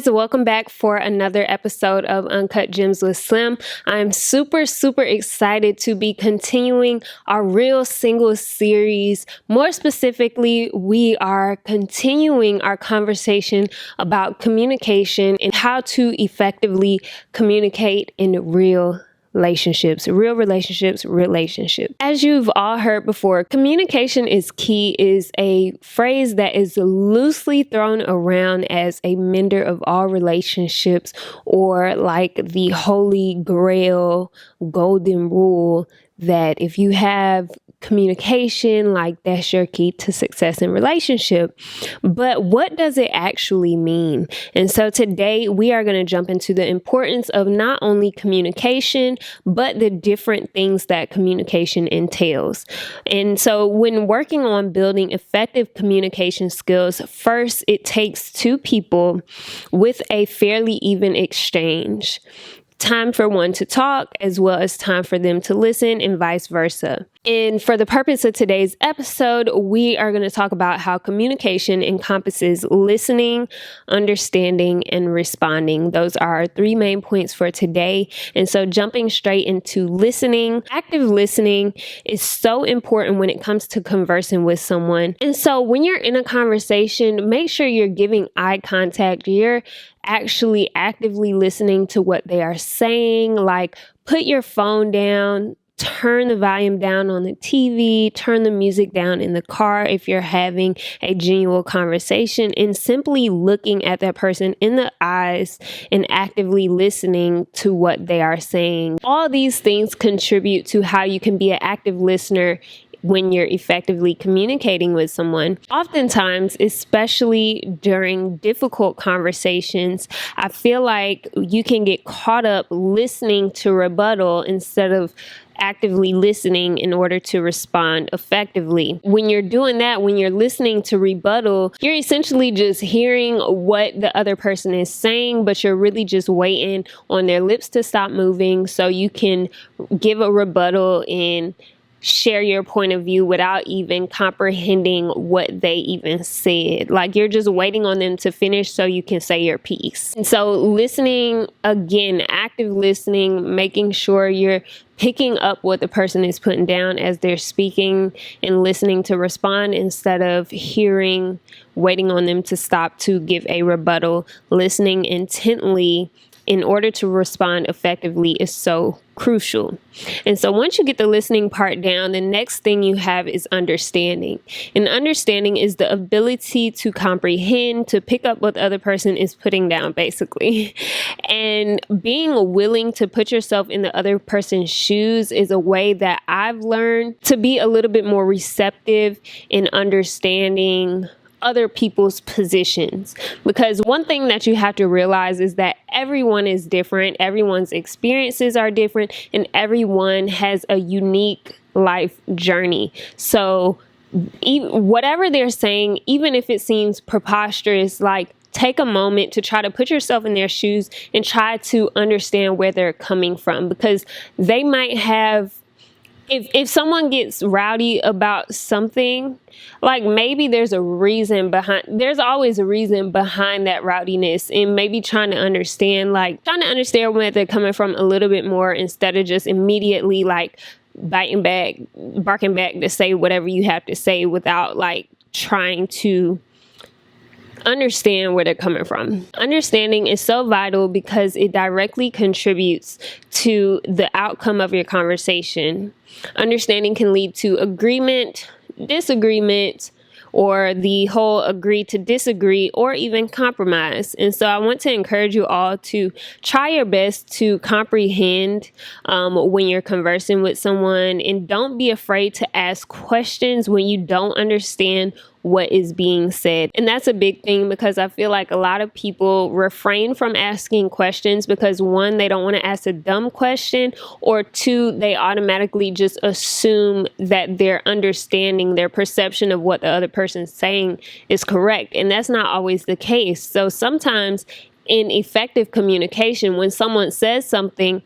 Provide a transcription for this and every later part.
guys, welcome back for another episode of Uncut Gems with Slim. I'm super excited to be continuing our Real Single series. More specifically, we are continuing our conversation about communication and how to effectively communicate in relationships. As you've all heard before, communication is key is a phrase that is loosely thrown around as a mender of all relationships, or like the holy grail golden rule that if you have communication, like that's your key to success in relationship. But what does it actually mean? And so today we are going to jump into the importance of not only communication, but the different things that communication entails. And so when working on building effective communication skills, first it takes two people with a fairly even exchange. Time for one to talk as well as time for them to listen, and vice versa. And for the purpose of today's episode, we are going to talk about how communication encompasses listening, understanding, and responding. Those are our three main points for today. And so jumping straight into listening, active listening is so important when it comes to conversing with someone. And so when you're in a conversation, make sure you're giving eye contact. You're actually actively listening to what they are saying. Like, put your phone down, turn the volume down on the TV, turn the music down in the car if you're having a genuine conversation, and simply looking at that person in the eyes and actively listening to what they are saying. All these things contribute to how you can be an active listener when you're effectively communicating with someone. Oftentimes, especially during difficult conversations, I feel like you can get caught up listening to rebuttal instead of actively listening in order to respond effectively. When you're doing that, when you're listening to rebuttal, you're essentially just hearing what the other person is saying, but you're really just waiting on their lips to stop moving so you can give a rebuttal and share your point of view without even comprehending what they even said. Like, you're just waiting on them to finish so you can say your piece. And so listening, again, active listening, making sure you're picking up what the person is putting down as they're speaking and listening to respond instead of waiting on them to stop to give a rebuttal. Listening intently in order to respond effectively is so crucial. And so once you get the listening part down, the next thing you have is understanding. And understanding is the ability to comprehend, to pick up what the other person is putting down, basically. And being willing to put yourself in the other person's shoes is a way that I've learned to be a little bit more receptive in understanding other people's positions. Because one thing that you have to realize is that everyone is different, everyone's experiences are different, and everyone has a unique life journey. So whatever they're saying, even if it seems preposterous, like, take a moment to try to put yourself in their shoes and try to understand where they're coming from, because they might have, if someone gets rowdy about something, like, maybe there's always a reason behind that rowdiness, and maybe trying to understand where they're coming from a little bit more instead of just immediately like barking back to say whatever you have to say without like trying to understand where they're coming from. Understanding is so vital because it directly contributes to the outcome of your conversation. Understanding can lead to agreement, disagreement, or the whole agree to disagree, or even compromise. And so I want to encourage you all to try your best to comprehend when you're conversing with someone, and don't be afraid to ask questions when you don't understand what is being said. And that's a big thing, because I feel like a lot of people refrain from asking questions because, one, they don't want to ask a dumb question, or two, they automatically just assume that their understanding, their perception of what the other person's saying is correct. And that's not always the case. So sometimes in effective communication, when someone says something,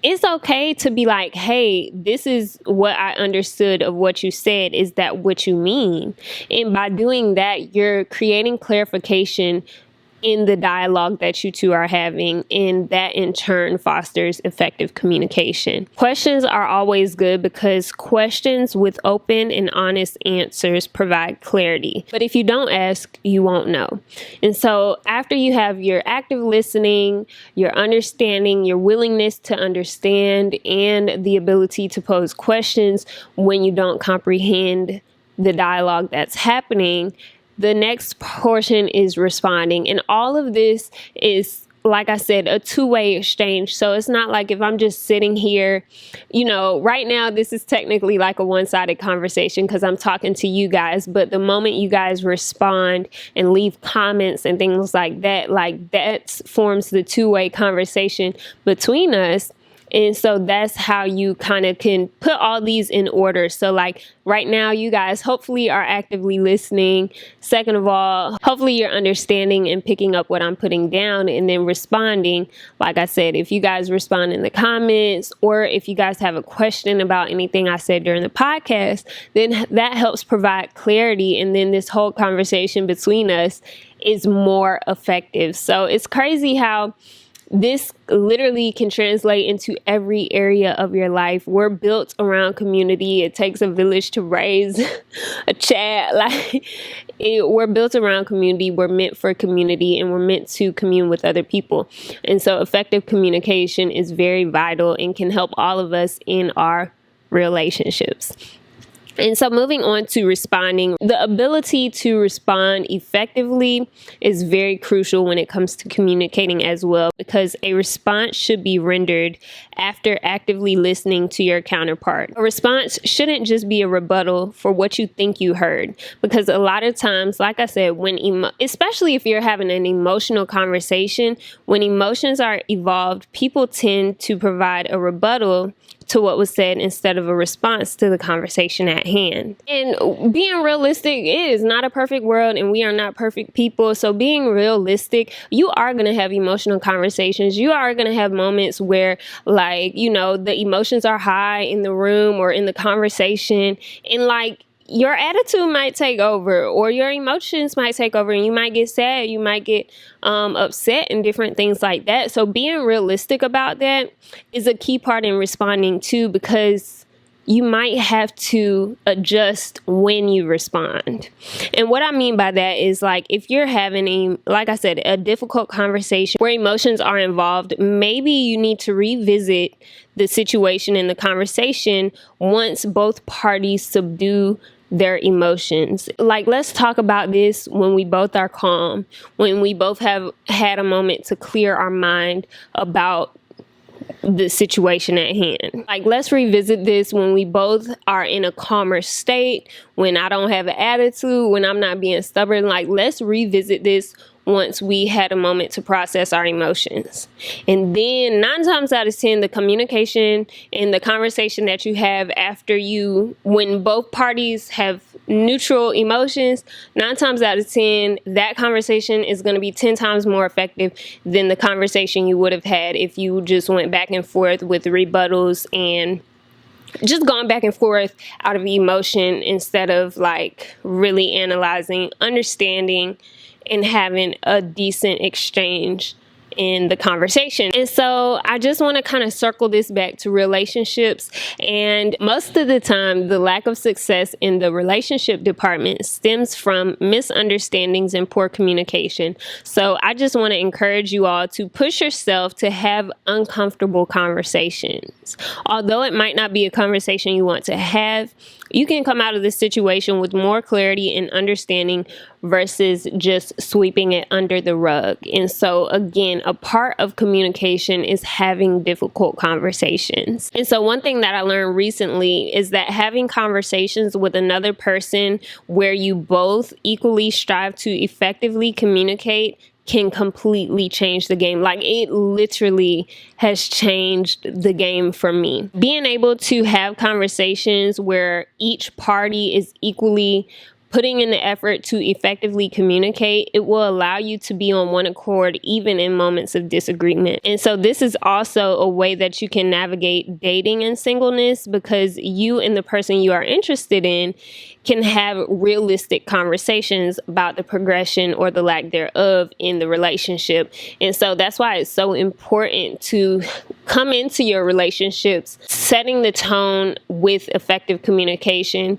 it's okay to be like, hey, this is what I understood of what you said. Is that what you mean? And by doing that, you're creating clarification in the dialogue that you two are having, and that in turn fosters effective communication. Questions are always good because questions with open and honest answers provide clarity. But if you don't ask, you won't know. And so after you have your active listening, your understanding, your willingness to understand, and the ability to pose questions when you don't comprehend the dialogue that's happening, the next portion is responding. And all of this is, like I said, a two-way exchange. So it's not like if I'm just sitting here, right now, this is technically like a one-sided conversation because I'm talking to you guys. But the moment you guys respond and leave comments and things like that forms the two-way conversation between us. And so that's how you kind of can put all these in order. So like right now, you guys hopefully are actively listening. Second of all, hopefully you're understanding and picking up what I'm putting down and then responding. Like I said, if you guys respond in the comments or if you guys have a question about anything I said during the podcast, then that helps provide clarity. And then this whole conversation between us is more effective. So it's crazy how this literally can translate into every area of your life. We're built around community. It takes a village to raise a child. We're built around community. We're meant for community and we're meant to commune with other people. And so effective communication is very vital and can help all of us in our relationships. And so moving on to responding, the ability to respond effectively is very crucial when it comes to communicating as well, because a response should be rendered after actively listening to your counterpart. A response shouldn't just be a rebuttal for what you think you heard, because a lot of times, like I said, especially if you're having an emotional conversation, when emotions are evolved, people tend to provide a rebuttal to what was said instead of a response to the conversation at hand. And being realistic is not a perfect world and we are not perfect people. So being realistic, you are going to have emotional conversations. You are going to have moments where the emotions are high in the room or in the conversation, and your attitude might take over or your emotions might take over and you might get sad, you might get upset and different things like that. So being realistic about that is a key part in responding too, because you might have to adjust when you respond. And what I mean by that is if you're having a difficult conversation where emotions are involved, maybe you need to revisit the situation in the conversation once both parties subdue their emotions. Let's talk about this when we both are calm, when we both have had a moment to clear our mind about the situation at hand. Let's revisit this when we both are in a calmer state, when I don't have an attitude, when I'm not being stubborn. Let's revisit this once we had a moment to process our emotions. And then 9 times out of 10, the communication and the conversation that you have when both parties have neutral emotions, 9 times out of 10, that conversation is going to be 10 times more effective than the conversation you would have had if you just went back and forth with rebuttals and just going back and forth out of emotion instead of really analyzing, understanding, and having a decent exchange in the conversation. And so I just want to kind of circle this back to relationships. And most of the time, the lack of success in the relationship department stems from misunderstandings and poor communication. So I just want to encourage you all to push yourself to have uncomfortable conversations. Although it might not be a conversation you want to have, you can come out of this situation with more clarity and understanding versus just sweeping it under the rug. And so again, a part of communication is having difficult conversations. And so one thing that I learned recently is that having conversations with another person where you both equally strive to effectively communicate can completely change the game. It literally has changed the game for me. Being able to have conversations where each party is equally putting in the effort to effectively communicate, it will allow you to be on one accord even in moments of disagreement. And so this is also a way that you can navigate dating and singleness, because you and the person you are interested in can have realistic conversations about the progression or the lack thereof in the relationship. And so that's why it's so important to come into your relationships setting the tone with effective communication,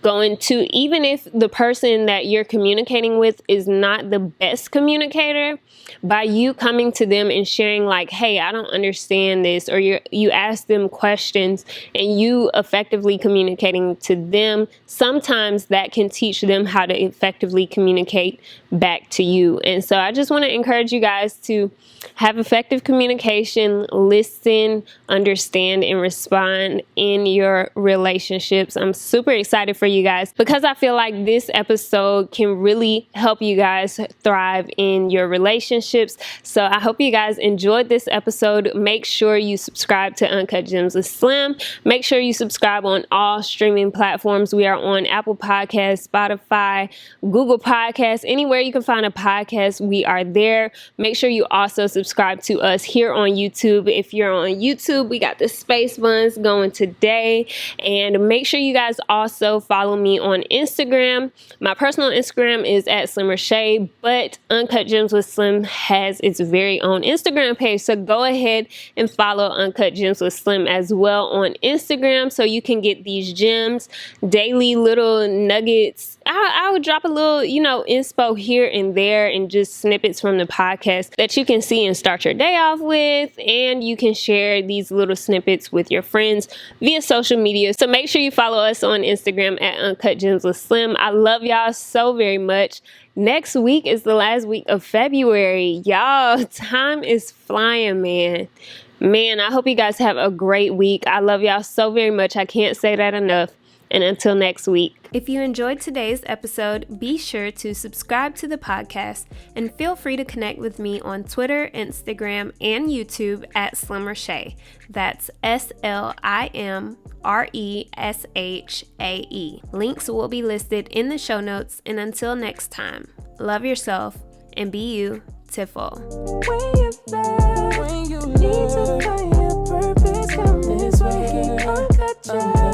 going to, even if the person that you're communicating with is not the best communicator, by you coming to them and sharing like, hey, I don't understand this, or you ask them questions and you effectively communicating to them, sometimes that can teach them how to effectively communicate back to you. And so I just want to encourage you guys to have effective communication, listen, understand, and respond in your relationships. I'm super excited for you guys because I feel like this episode can really help you guys thrive in your relationships. So I hope you guys enjoyed this episode. Make sure you subscribe to Uncut Gems with Slim. Make sure you subscribe on all streaming platforms. We are on Apple Podcasts, Spotify, Google Podcasts, anywhere you can find a podcast, we are there. Make sure you also subscribe to us here on YouTube. If you're on YouTube, we got the space buns going today. And make sure you guys also follow me on Instagram. My personal Instagram is at Slim Reshae, but Uncut Gems with Slim has its very own Instagram page. So go ahead and follow Uncut Gems with Slim as well on Instagram so you can get these gems, daily little nuggets. I would drop a little, inspo here and there and just snippets from the podcast that you can see and start your day off with. And you can share these little snippets with your friends via social media. So make sure you follow us on Instagram at Uncut Gems with Slim. I love y'all so very much. Next week is the last week of February. Y'all, time is flying, man. Man, I hope you guys have a great week. I love y'all so very much. I can't say that enough. And until next week. If you enjoyed today's episode, be sure to subscribe to the podcast and feel free to connect with me on Twitter, Instagram, and YouTube at Slim Reshae. That's SlimReshae. Links will be listed in the show notes. And until next time, love yourself and be beautiful. When you need to find your purpose, come this way. Uncut Gems.